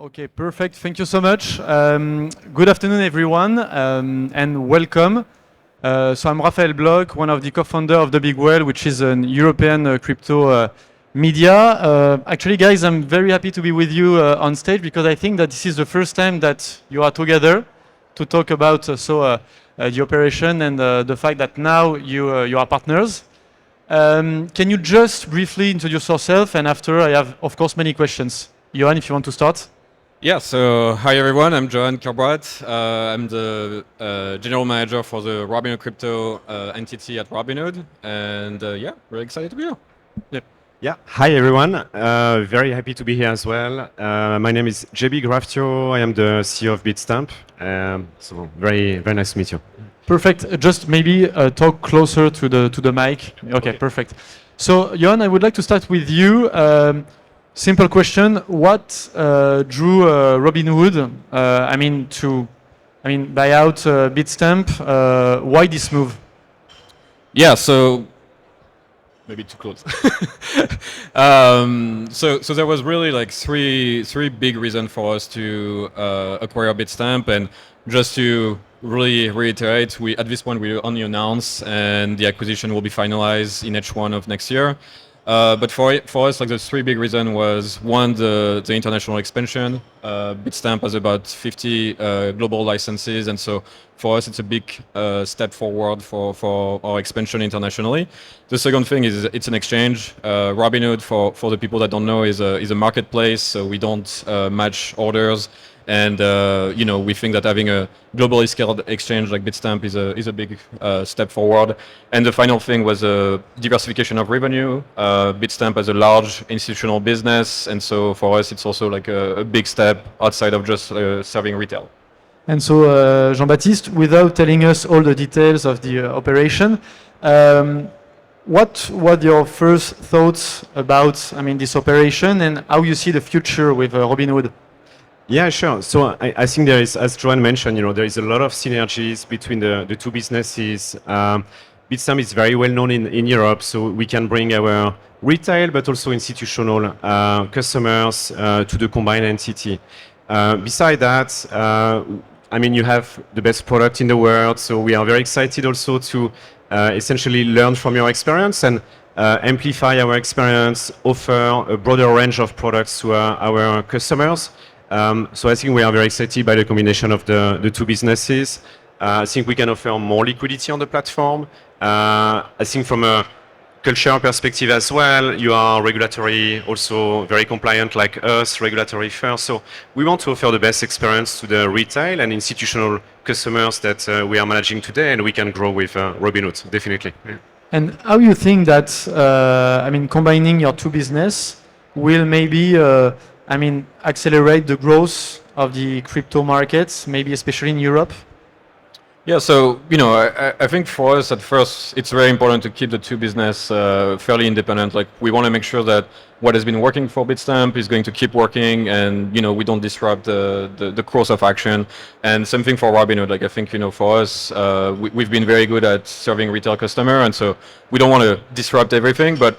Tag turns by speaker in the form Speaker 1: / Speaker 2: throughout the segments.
Speaker 1: Okay, perfect. Thank you so much. Good afternoon, everyone, and welcome. So I'm Raphaël Bloch, one of the co-founder of The Big Whale, which is an European crypto media. Actually, guys, I'm very happy to be with you on stage because I think that this is the first time that you are together to talk about the operation and the fact that now you are partners. Can you just briefly introduce yourself? And after, I have, of course, many questions. Johann, if you want to start.
Speaker 2: Yeah, so hi everyone, I'm Johann Kerbrat. I'm the general manager for the Robinhood crypto entity at Robinhood. And yeah, really excited to be here.
Speaker 1: Yep.
Speaker 3: Yeah, hi everyone. Very happy to be here as well. My name is JB Graftieaux. I am the CEO of Bitstamp. So very nice to meet you.
Speaker 1: Perfect. Just maybe talk closer to the mic. Okay, perfect. So Johann, I would like to start with you. Simple question: what drew Robinhood? To buy out Bitstamp. Why this move?
Speaker 2: Yeah, so maybe too close. So there was really like three big reasons for us to acquire Bitstamp, and just to really reiterate, at this point we only announce, and the acquisition will be finalized in H1 of next year. But for us, like the three big reasons was one, the international expansion. Bitstamp has about 50 global licenses, and so for us it's a big step forward for our expansion internationally. The second thing is it's an exchange. Robinhood, for the people that don't know, is a marketplace, so we don't match orders. And we think that having a globally scaled exchange like Bitstamp is a big step forward. And the final thing was diversification of revenue. Bitstamp has a large institutional business, and so for us it's also like a big step outside of just serving retail.
Speaker 1: And so Jean-Baptiste, without telling us all the details of the operation, what were your first thoughts about this operation and how you see the future with Robinhood?
Speaker 3: Yeah, sure. So I think there is, as Johann mentioned, there is a lot of synergies between the two businesses. Bitstamp is very well known in Europe, so we can bring our retail but also institutional customers to the combined entity. Beside that, you have the best product in the world, so we are very excited also to essentially learn from your experience and amplify our experience, offer a broader range of products to our customers. So I think we are very excited by the combination of the two businesses. I think we can offer more liquidity on the platform. I think from a culture perspective as well, you are regulatory also very compliant like us, regulatory first. So we want to offer the best experience to the retail and institutional customers that we are managing today, and we can grow with Robinhood, definitely. Yeah.
Speaker 1: And how you think that combining your two business will maybe accelerate the growth of the crypto markets, maybe especially in Europe?
Speaker 2: Yeah, so I think for us at first it's very important to keep the two business fairly independent. Like we want to make sure that what has been working for Bitstamp is going to keep working, and we don't disrupt the course of action. And same thing for Robinhood. Like I think for us we've been very good at serving retail customer, and so we don't want to disrupt everything, but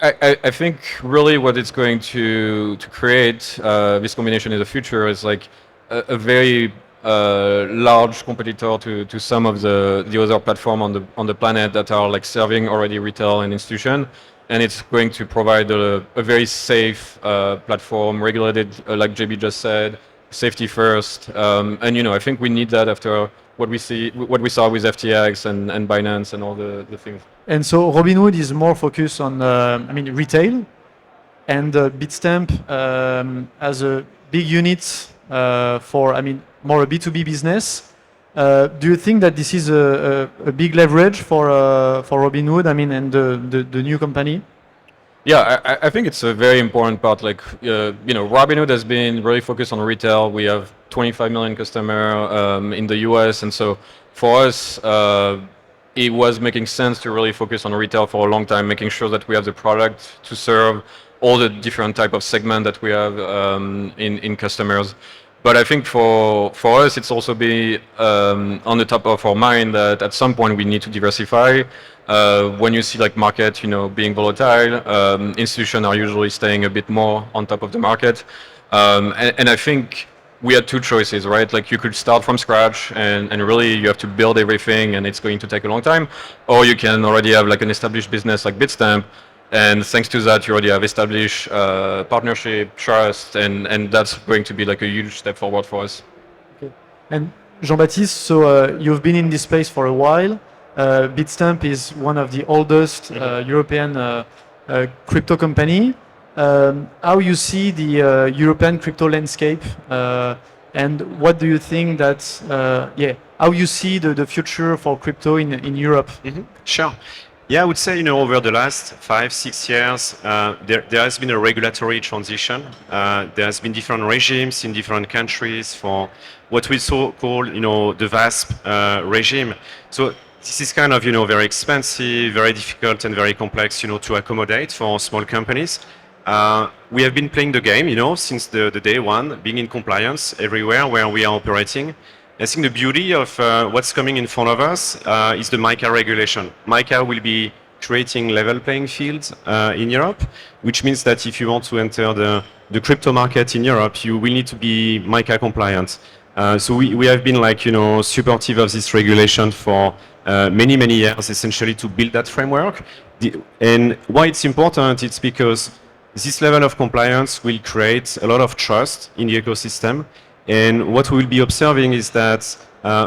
Speaker 2: I think really what it's going to create, this combination in the future, is like a very large competitor to some of the other platform on the planet that are like serving already retail and institution, and it's going to provide a very safe platform, regulated, like JB just said, safety first, and I think we need that after what we saw with FTX and Binance and all the things.
Speaker 1: And so Robinhood is more focused on retail, and Bitstamp has a big unit for more a B2B business. Do you think that this is a big leverage for Robinhood and the new company?
Speaker 2: Yeah, I think it's a very important part. Like Robinhood has been really focused on retail. We have 25 million customers in the US, and so for us it was making sense to really focus on retail for a long time, making sure that we have the product to serve all the different type of segment that we have in customers. But I think for us, it's also be on the top of our mind that at some point we need to diversify. When you see like market, being volatile, institutions are usually staying a bit more on top of the market. And I think we had two choices, right? Like you could start from scratch and really you have to build everything and it's going to take a long time, or you can already have like an established business like Bitstamp, and thanks to that you already have established partnership, trust, and that's going to be like a huge step forward for us.
Speaker 1: Okay. And Jean-Baptiste, so you've been in this space for a while. Bitstamp is one of the oldest European crypto company. How you see the European crypto landscape, and what do you think that, how you see the future for crypto in Europe?
Speaker 3: Sure. Yeah, I would say, over the last 5-6 years, there has been a regulatory transition. There has been different regimes in different countries for what we call, the VASP regime. So this is kind of, very expensive, very difficult, and very complex, to accommodate for small companies. We have been playing the game, since the day one, being in compliance everywhere where we are operating. I think the beauty of what's coming in front of us is the MiCA regulation. MiCA will be creating level playing fields in Europe, which means that if you want to enter the crypto market in Europe, you will need to be MiCA compliant. So we have been supportive of this regulation for many years, essentially to build that framework. And why it's important, it's because this level of compliance will create a lot of trust in the ecosystem. And what we will be observing is that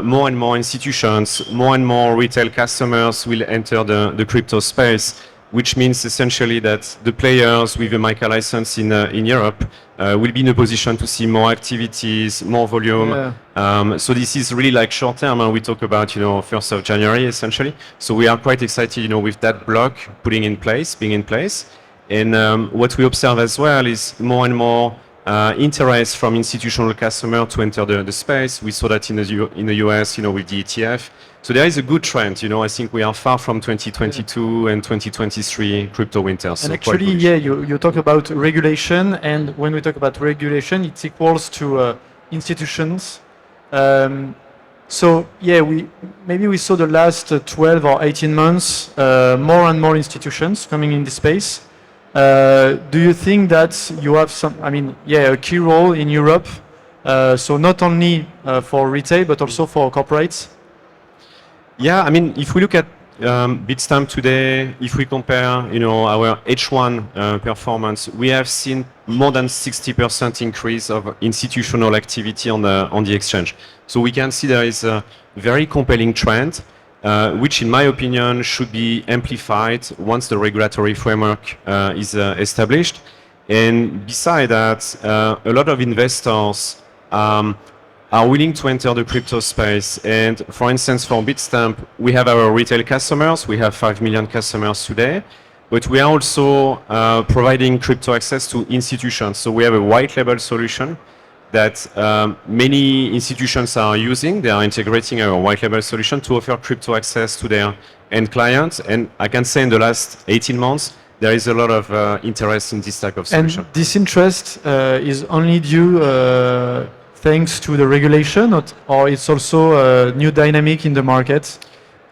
Speaker 3: more and more institutions, more and more retail customers will enter the crypto space, which means essentially that the players with a MiCA license in Europe will be in a position to see more activities, more volume. Yeah. So this is really like short term, and we talk about 1st of January essentially. So we are quite excited, with that block being in place. And what we observe as well is more and more interest from institutional customers to enter the space. We saw that in the US, with the ETF. So there is a good trend. I think we are far from 2022 and 2023 crypto winter.
Speaker 1: And so actually, you talk about regulation, and when we talk about regulation, it's equals to institutions. So we saw the last 12 or 18 months more and more institutions coming in the space. Do you think that you have a key role in Europe? So not only for retail, but also for corporates?
Speaker 3: Yeah, if we look at Bitstamp today, if we compare, our H1 performance, we have seen more than 60% increase of institutional activity on the exchange. So we can see there is a very compelling trend, which in my opinion should be amplified once the regulatory framework is established. And beside that, a lot of investors are willing to enter the crypto space. And for instance, for Bitstamp, we have our retail customers. We have 5 million customers today, but we are also providing crypto access to institutions. So we have a white label solution that many institutions are using. They are integrating our white label solution to offer crypto access to their end clients. And I can say in the last 18 months, there is a lot of interest in this type of solution.
Speaker 1: And this interest is only due thanks to the regulation, or it's also a new dynamic in the market?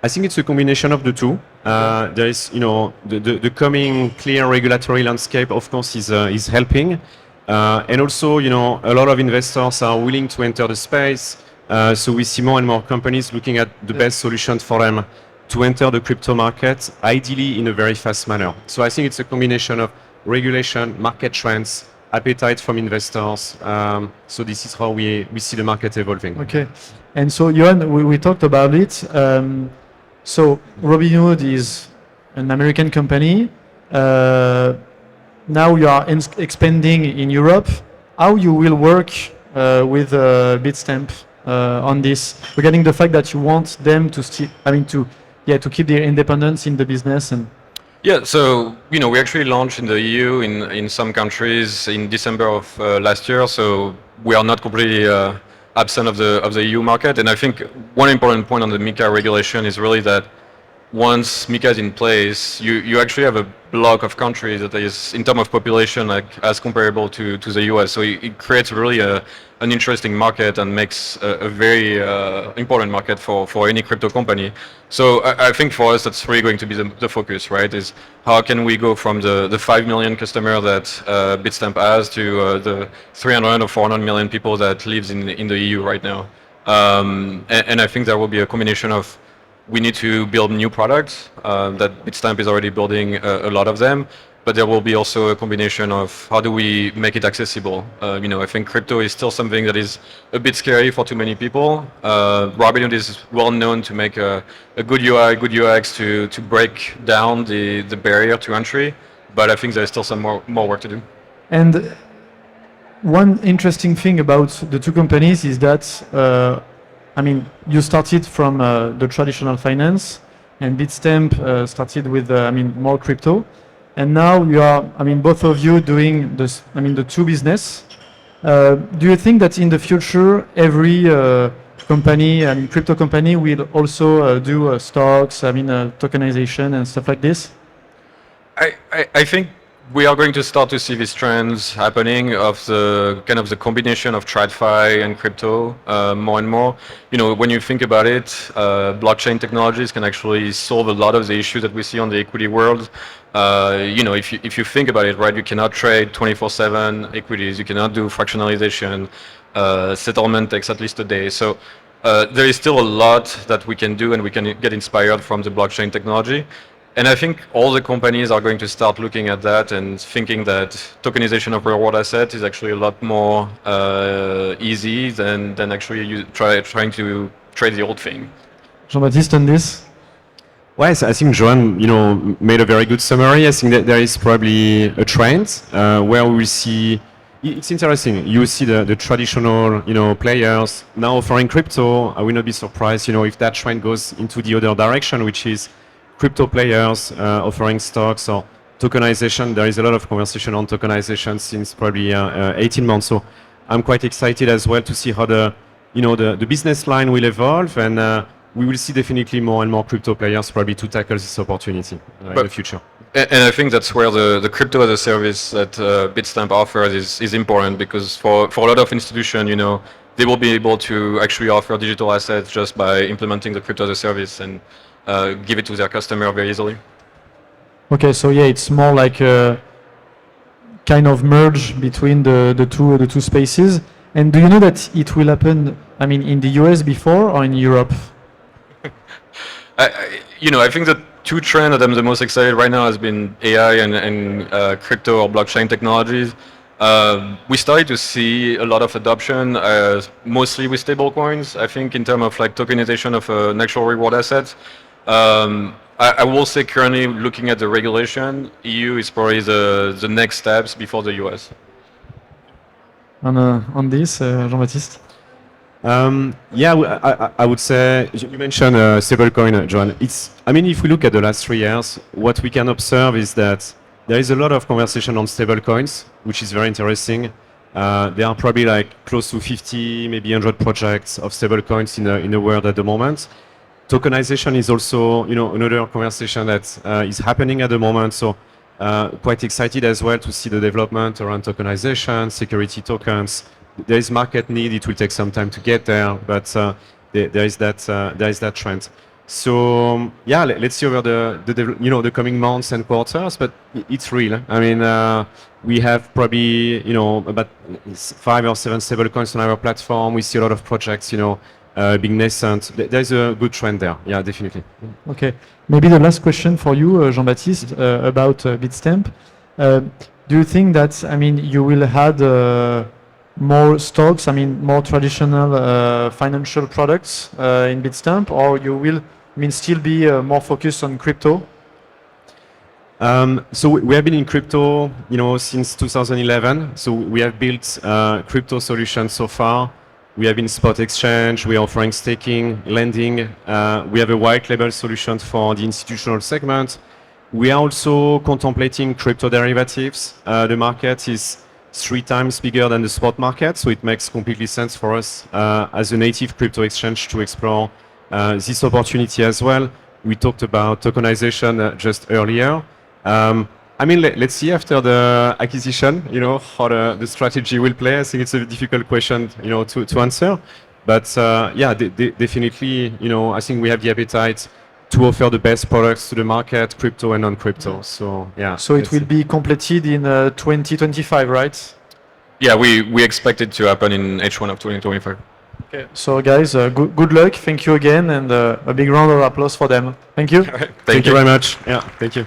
Speaker 3: I think it's a combination of the two. There is, the coming clear regulatory landscape, of course, is helping. And also, a lot of investors are willing to enter the space. So we see more and more companies looking at the best solution for them to enter the crypto market, ideally in a very fast manner. So I think it's a combination of regulation, market trends, appetite from investors. So this is how we see the market evolving.
Speaker 1: Okay. And so, Johann, we talked about it. So Robinhood is an American company. Now you are expanding in Europe. How you will work with Bitstamp on this, regarding the fact that you want them to to keep their independence in the business? And
Speaker 2: yeah, so we actually launched in the EU in some countries in December of last year. So we are not completely absent of the EU market. And I think one important point on the MiCA regulation is really that once MiCA is in place, you actually have a block of countries that is, in terms of population, like as comparable to the US. So it creates really an interesting market and makes a very important market for any crypto company. So I think for us that's really going to be the focus, right? Is how can we go from the 5 million customer that Bitstamp has to the 300 or 400 million people that lives in the EU right now. And I think there will be a combination of we need to build new products that Bitstamp is already building a lot of them, but there will be also a combination of how do we make it accessible. I think crypto is still something that is a bit scary for too many people. Robinhood is well known to make a good UI, good UX to break down the barrier to entry, but I think there's still some more work to do.
Speaker 1: And one interesting thing about the two companies is that you started from the traditional finance, and Bitstamp started with more crypto, and now you are both of you doing this the two business. Do you think that in the future every company crypto company will also do stocks, tokenization and stuff like this?
Speaker 2: I think we are going to start to see these trends happening of the kind of the combination of TradFi and crypto more and more. When you think about it, blockchain technologies can actually solve a lot of the issues that we see on the equity world. If you think about it, right, you cannot trade 24/7 equities, you cannot do fractionalization, settlement takes at least a day. So there is still a lot that we can do, and we can get inspired from the blockchain technology. And I think all the companies are going to start looking at that and thinking that tokenization of real-world assets is actually a lot more easy than actually trying to trade the old thing.
Speaker 1: Jean-Baptiste, on this?
Speaker 3: Well, I think Johann, made a very good summary. I think that there is probably a trend where we see. It's interesting. You see the traditional, players now offering crypto. I will not be surprised, if that trend goes into the other direction, which is crypto players offering stocks or tokenization. There is a lot of conversation on tokenization since probably 18 months. So I'm quite excited as well to see how the business line will evolve, and we will see definitely more and more crypto players probably to tackle this opportunity in the future.
Speaker 2: And I think that's where the crypto as a service that Bitstamp offers is important, because for a lot of institutions, they will be able to actually offer digital assets just by implementing the crypto as a service and give it to their customer very easily.
Speaker 1: Okay, so yeah, it's more like a kind of merge between the two spaces. And do you know that it will happen, in the US before or in Europe?
Speaker 2: I think the two trends that I'm the most excited right now has been AI and crypto or blockchain technologies. We started to see a lot of adoption, mostly with stablecoins. I think in terms of like tokenization of natural reward assets. I will say currently looking at the regulation, EU is probably the next steps before the US.
Speaker 1: On this, Jean-Baptiste?
Speaker 3: I would say you mentioned stablecoin, Johann. If we look at the last 3 years, what we can observe is that there is a lot of conversation on stablecoins, which is very interesting. There are probably like close to 50, maybe 100 projects of stablecoins in the world at the moment. Tokenization is also, another conversation that is happening at the moment. So quite excited as well to see the development around tokenization, security tokens. There is market need. It will take some time to get there, but there is that trend. So let's see over the coming months and quarters. But it's real. We have probably about 5 or 7 stablecoins on our platform. We see a lot of projects being nascent. There's a good trend there. Yeah, definitely.
Speaker 1: Okay, maybe the last question for you, Jean-Baptiste, about Bitstamp. Do you think that you will add more stocks, more traditional financial products in Bitstamp, or you will still be more focused on crypto?
Speaker 3: So we have been in crypto, since 2011. So we have built crypto solutions so far. We have in spot exchange. We are offering staking, lending. We have a white label solution for the institutional segment. We are also contemplating crypto derivatives. The market is 3 times bigger than the spot market, so it makes completely sense for us as a native crypto exchange to explore this opportunity as well. We talked about tokenization just earlier. I mean, let's see after the acquisition, how the strategy will play. I think it's a difficult question, to answer. But yeah, definitely, I think we have the appetite to offer the best products to the market, crypto and non-crypto. So yeah.
Speaker 1: So it will be completed in 2025, right?
Speaker 2: Yeah, we expect it to happen in H1 of 2025.
Speaker 1: Okay. So guys, good luck. Thank you again, and a big round of applause for them. Thank you.
Speaker 2: All right.
Speaker 3: Thank you very much. Yeah, thank you.